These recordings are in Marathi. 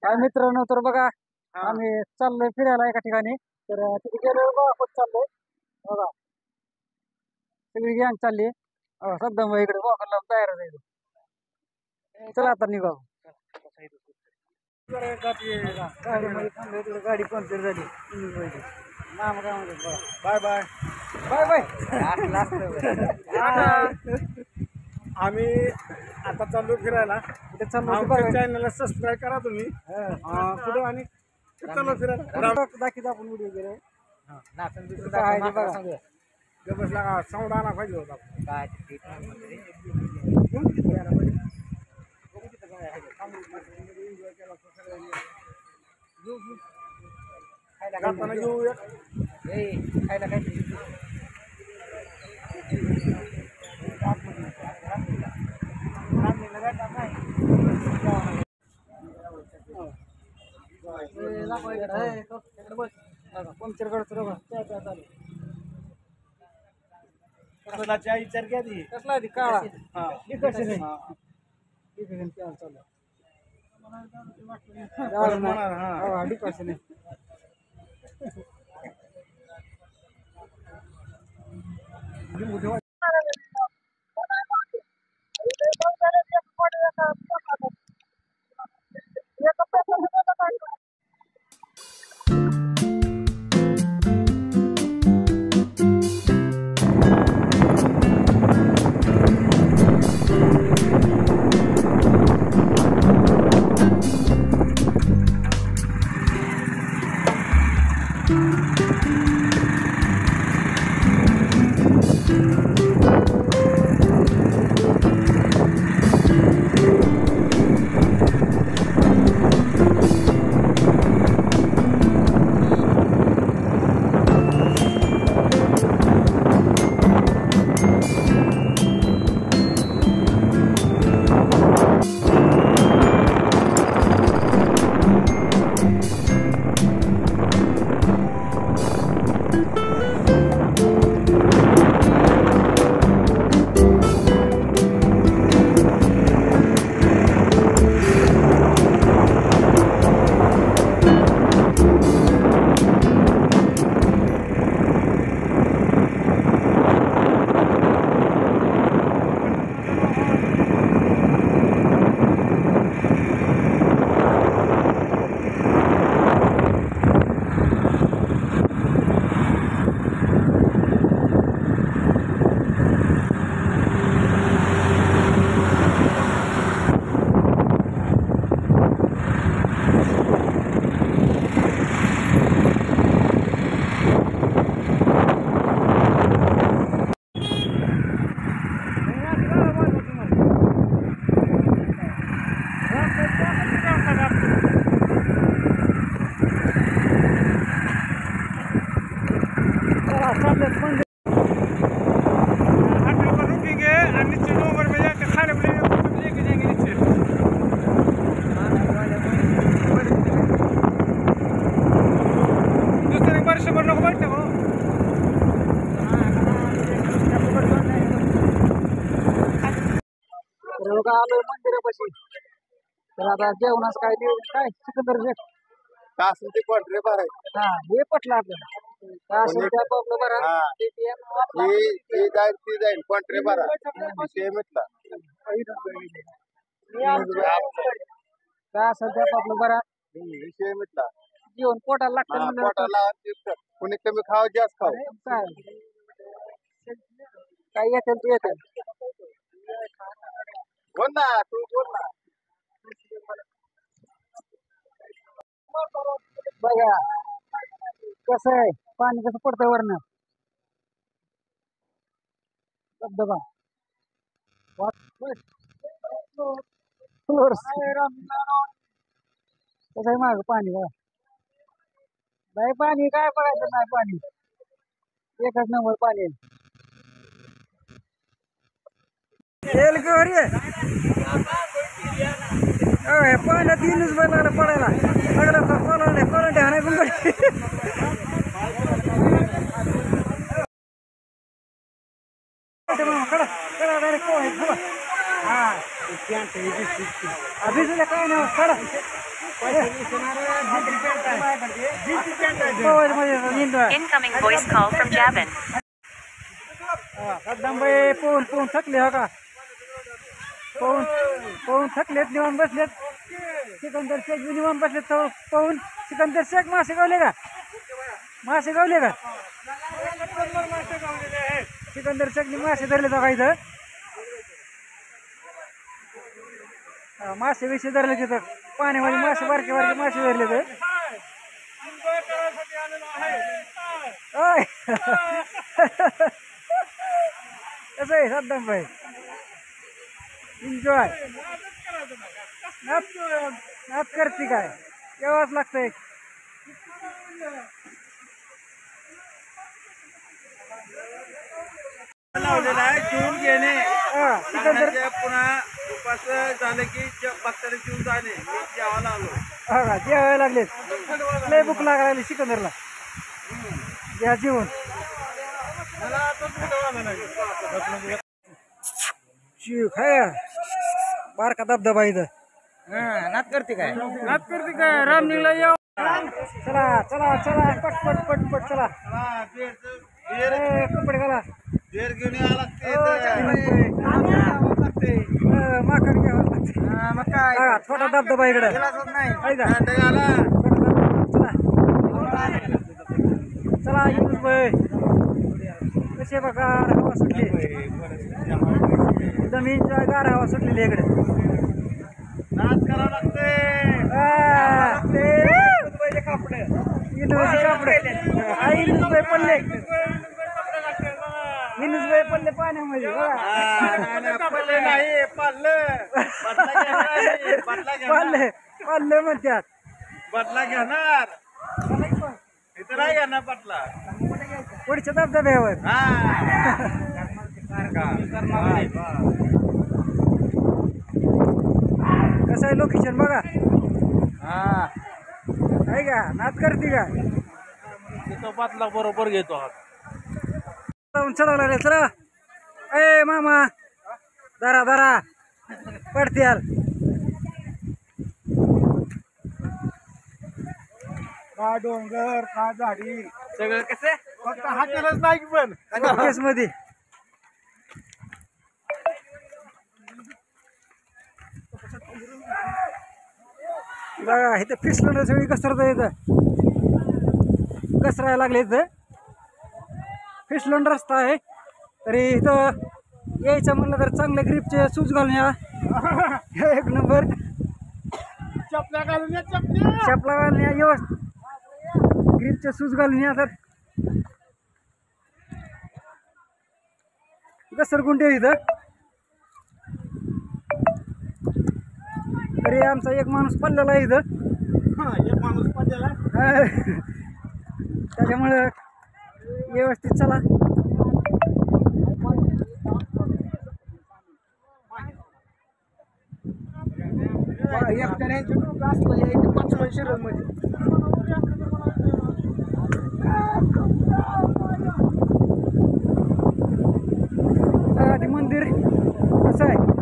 काय मित्रांनो तर बघा आम्ही चाललोय फिरायला एका ठिकाणी तर तिथे गेलो बघा आपण चाललोय बघा सगळी गॅंग चालली सध्या इकडे मोकळला तयार जायचं चला आता निघाव गाडी पंक्चर झाली बाय बाय बाय बाय आम्ही आता चाललो फिरायला कुठे चाललो आमच्या चॅनलला सबस्क्राईब करा तुम्ही पुढे आणि चाललो फिरायला दाखवतो आपण व्हिडिओ वगैरे बसला का साऊंड आला पाहिजे होता जाताना घेऊया खायला काय पंक्चर करतो कसला चहा विचार घ्या ती कसला ती काळा डिकॉशन आलोय मंदिरापाशी तर आता जेवणाच काय काय सिकंदर ते क्वार्टर बार आहे हा हे पटलं आपल्याला आपलं बरं ती जाईल क्वार्टर बारा विषय म्हटला काय सध्या आपलं बरं विषय म्हटला जेवण पोटाला लागतं पोटाला कोणी कमी खावं जास्त खावं काय येतील ते येतील बोल ना तू बोल ना बघा कसं आहे पाणी कसं पडतंय वरनं धबधबा कसं आहे माग पाणी नाही पाणी काय बघायचं नाही पाणी एकच नंबर पाणी पाण्यात तीनच बैलाला पडायला सगळं कोलंडे हाणाय पण भिजूला काय नाही Incoming voice call from Javin. सद्दामबाई पोहून पोहून थकले हो का पोहून पोहून थकलेत निवांत बसलेत सिकंदर शेख बी निवांत बसलेत पोहून सिकंदर शेख मासे गावले का सिकंदर शेखनी मासे धरले का इथं मासे विषय धरले तिथं पाण्यामध्ये मासे बारके बारके मासे धरले तर कसं आहे सद्दामबाई एन्जॉय नाच करते काय यावंच लागतंय लावलेला आहे जेवून घेणे सिकंदर पुन्हा उपास झालं की बघताना जेवून जाणे मी जेवायला आलो हा का जेवायला लागलेत लय भूक लागायला लागली सिकंदरला घ्या जेवण मला आता कुठं नाही शिव खाय बारका धबधबा इथं नाच करते काय रामनिंगला येऊ चला चला चला पट पट पट पट चला कपडे घाला बेर घेऊन यावं लागते माकड घ्यावं लागते मग काय छोटा धबधबा इकडे नाही का आला चला येऊन बाई कसे बघा हवा सुटली एकदम एन्जॉय गार हवा सुटलेली इकडे नाच करावं लागते कापडे पडले हिनुसबाई पडले पाण्यामध्ये पडले नाही पाडले म्हणतात बदला घेणार इथं नाही घेणार बदला पुढच्या धबधब्यावर कसं आहे लोकेशन बघा आहे का नाच करते का तिथं बदला बरोबर घेतो चढावं लागेल चला ए मामा धरा धरा पडत्याल का डोंगर का झाडी सगळं कसं फक्त हातालाच नाही पण केस मध्ये बघा इथं फिसलं सगळी कसरत इथं कसरायला लागले इथं फिसलंड रस्ता आहे तरी इथं यायचं म्हणलं तर चांगल्या ग्रीपचे शूज घालून या एक नंबर चपल्या घालून चपला घालून या व्यवस्थित ग्रीपचे शूज घालून या तर घसरगुंडी आहे इथं तरी आमचा एक माणूस पडलेला आहे इथं एक माणूस पडलेला त्याच्यामुळं व्यवस्थित चला ते मंदिर कसं आहे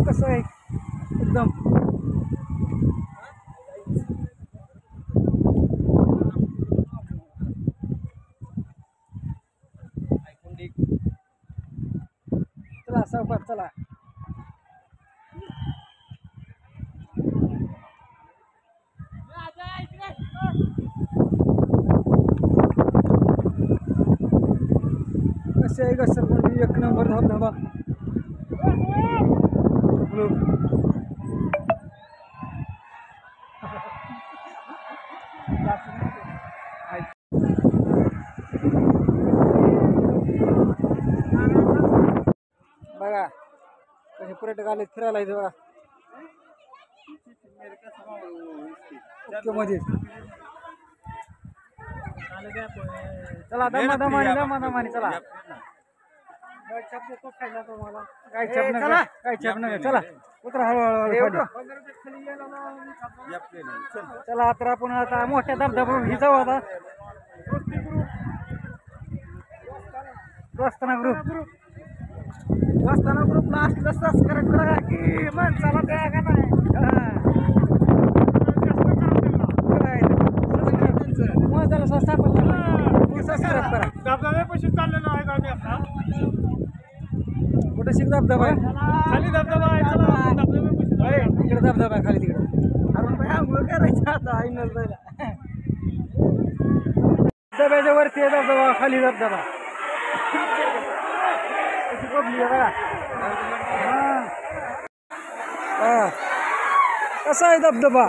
कसं आहे एकदम चला सावकाश चला कसे आहे घसरगुंडी एक नंबर धबधबा बघा कसे पर्यटक आले फिरायला इथे बघा मध्ये चला दमाने चला. काय छाप चला उतरा हळूहळू. चला तर आपण आता मोठ्या धबधबा ही जाऊ आता. वाचताना ग्रुपला असलं सबस्क्राईब करा की माणसाला द्या का नाही. धबधब्यापाशी चाललेलो आहे आम्ही आता. कुठे शिक धबधबा आहे? खाली धबधबा आहे. तिकडे धबधबा आहे खाली तिकडे. आंघोळ करायचं आता आईनच जायला. धबधब्याच्या वरती आहे धबधबा, खाली धबधबा. कशी पब्लिक आहे बघा. कसा आहे धबधबा?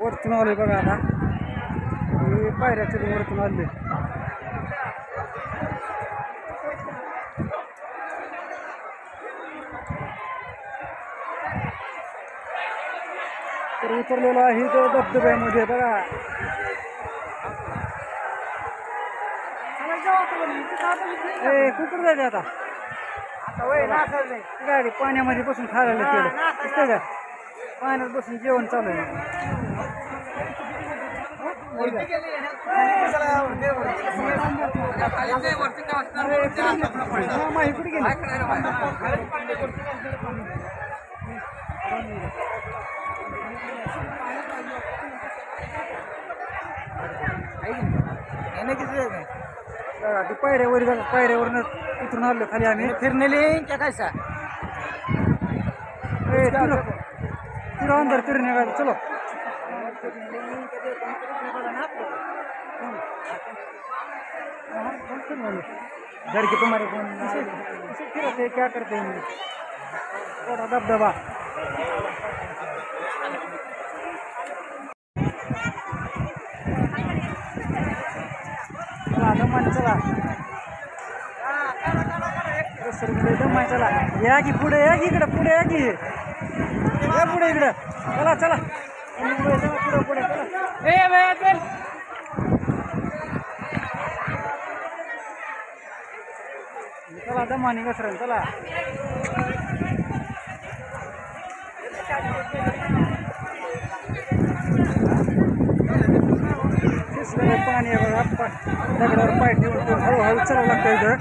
वरतून आलोय बघा आता. पायऱ्या चढून वरतून आले. तर उतरलेलो आहे तो धबधब्यामध्ये बघा. कुठं जायचं आता? गाडी पाण्यामध्ये बसून खायला केलं. पाण्यात बसून जेवण चालू आहे. कुठे गेली? बघा ती पायऱ्यावरनं उतरून आलो खाली आम्ही. फिरनेली क्या कैसा पुढं अंदर फिरणे का चलो. घर के तुम्हारे फिरते क्या करते हैं. थोडा धबधबा. दमाने चला. दमाने चला. या की पुढे या की इकडे पुढे या की. या पुढे इकडे चला चला. पुढे पुढे चला. चला दमाने घसरण चला. पाणी आहे बघा. दगडावर पाय ठेवून हळूहळू चलावं लागतं इथं.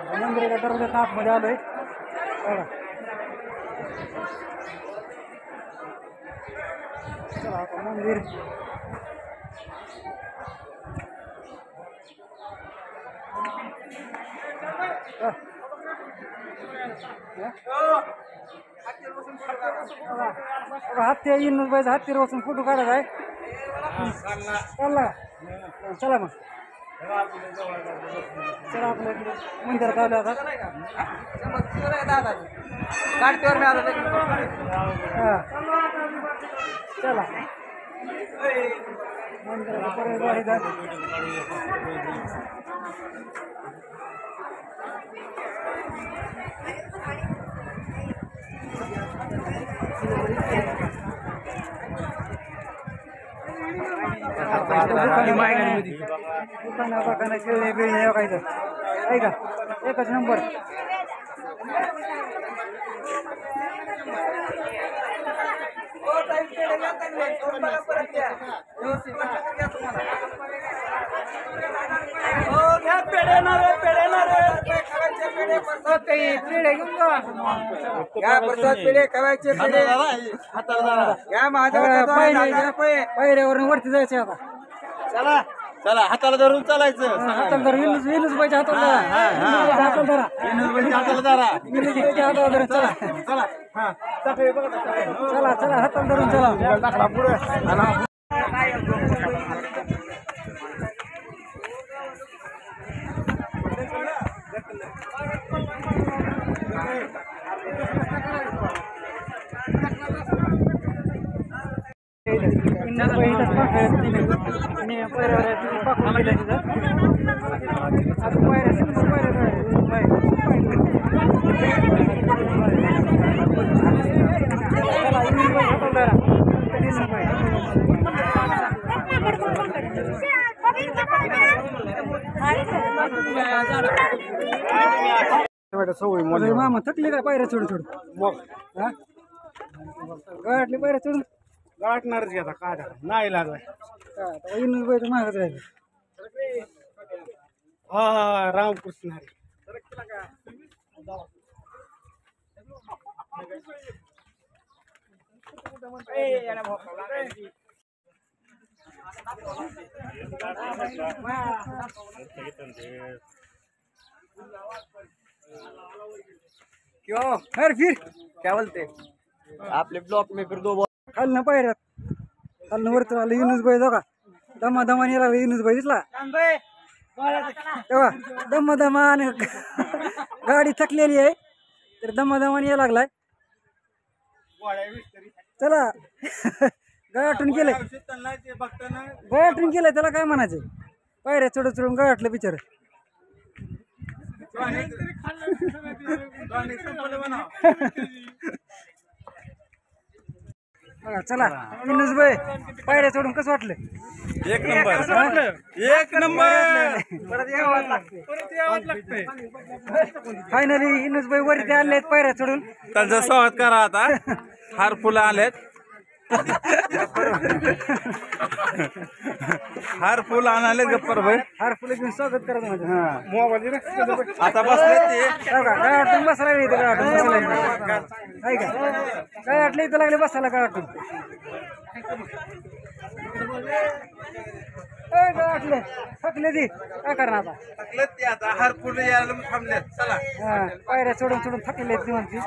दमाने मंदिराच्या दरवाजात आतमध्ये आलोय बघा. चला आता मंदिर. हत्ती येऊन पाहिजे. हत्तीवर बसून फोटो काढायचा आहे. चालला चला मग. चला आपल्या इकडे मंदिरात आलो आता. चला मंदिरात परत दुकाना खेळणे बिळणे काय तर आहे का एकच नंबर. व्यवस्थित काही पेढे घेऊन जा. या प्रसाद पेढे खवायचे पेढे या माझ्या पायऱ्यावरून वरती जायचं आता. चला चला हाताला धरून चालायचं. हाताला धरा. विनूस बाईच्या हाताला धरा. हाताला धरा. हाताला धरा. विनूस बाईच्या हाताला धरा. चला चला चला चला हाताला धरून चला. मामा थकले का पायऱ्या चढून चढून? मग गाठली पायऱ्या चढून गाठणारच घ्या काय नाही लागलाय. विनूस बाई तर मागत राहिले. हा रामकृष्ण हरी. क्यों फिर क्या बोलते आपले ब्लॉक में फिर दो खाल ना पायऱ्यात खाल ना वरती आलं युनुस बाई बघा. दमा दमाने लागला युनुस बाई दिसला तेव्हा दमा दमाने गाडी थकलेली आहे तर दमा दमाने यायला लागलाय. चला गाठून गेलंय गाठून गेलंय त्याला काय म्हणायचं. पायऱ्या चढून चढून गाठलं बिचार. चला युनुस बाई पायऱ्या चढून कसं वाटलं? एक नंबर एक नंबर. परत यावं लागतंय. फायनली युनुस बाई वरती आले आहेत पायऱ्या चढून. त्यांचं स्वागत करा आता. हार फुलं आलेत. हार फुल आणाले गप्पर भाई. हार फुलं घेऊन स्वागत करायचं माझं. आता बसले ते काय वाटून बसायला लागले इथं? काय वाटून बसायला काय काय वाटलं इथं लागले बसायला? काय वाटून काय वाटलं? थकले ती काय करणार आता? ते आता हार फुलं यायला थांबलेत. चला पायऱ्या चढून चढून थकले ती म्हणते.